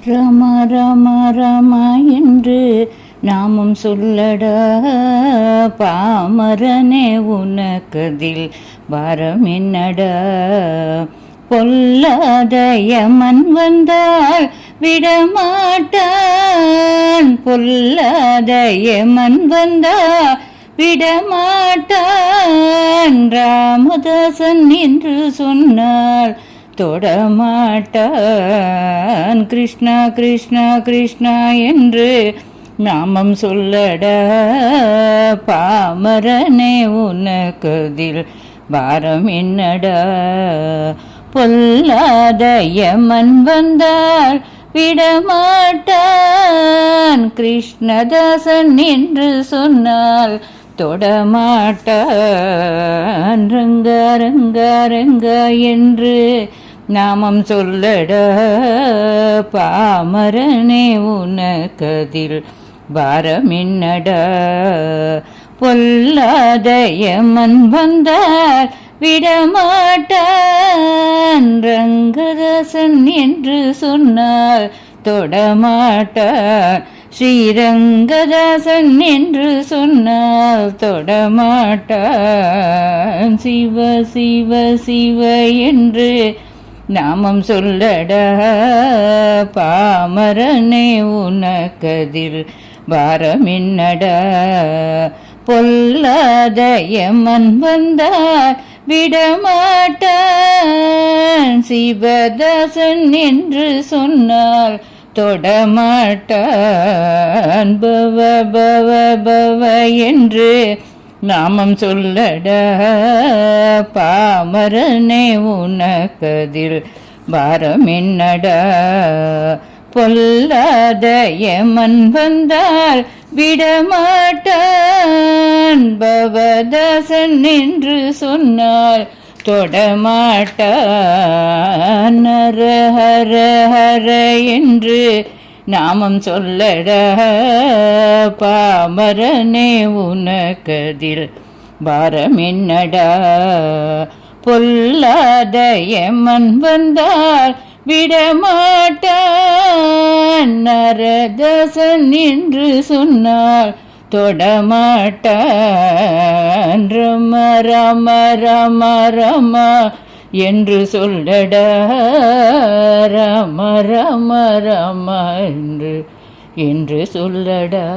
ரம ரம ரம என்று நாமும் சொல்லடா பாமரனே உனக்கதில் பாரம் என்னடா. பொல்லாத யமன் வந்தால் விடமாட்டான், பொல்லாத யமன் வந்தால் விடமாட்டான். ராமதாசன் என்று சொன்னால் தொடமாட்டான். கிருஷ்ணா கிருஷ்ணா கிருஷ்ணா என்று நாமம் சொல்லடா பாமரனே உனக்கதில் பாரம் என்னடா. பொல்லாத யமன் வந்தால் விடமாட்டான், கிருஷ்ணதாசன் என்று சொன்னால் தொடமாட்டான். ரங்கா ரங்கா ரங்கா என்று நாமம் சொல்லடா பாமரனே உனக்கதில் பாரம் என்னடா. பொல்லாத யமன் வந்தால் விடமாட்டான், ரங்கதாசன் என்று சொன்னால் தொடமாட்டான். ஸ்ரீரங்கதாசன் என்று சொன்னால் தொடமாட்டான். சிவ சிவ சிவ என்று நாமம் சொல்லடா பாமரனே உனக்கதில் பாரம் என்னடா. பொல்லாத யமன் வந்தால் விடமாட்டான், சிவதாசன் என்று சொன்னால் தொடமாட்டான். பவ பவ பவ என்று நாமம் சொல்லடா பாமரனே உனக்கதில் பாரம் என்னடா. பொல்லாத யமன் வந்தால் விடமாட்டான், பவதாசன் என்று சொன்னால் தொடமாட்டான். ஹர ஹர ஹர என்று நாமம் சொல்லடா பாமரனே உனக்கதில் பாரம் என்னடா. பொல்லாத யமன் வந்தால் விடமாட்டான், நரதாசன் என்று சொன்னால் தொடமாட்டான். ரம ரம ரம ரம என்று சொல்லடா ரம ரம ரம என்று சொல்லடா.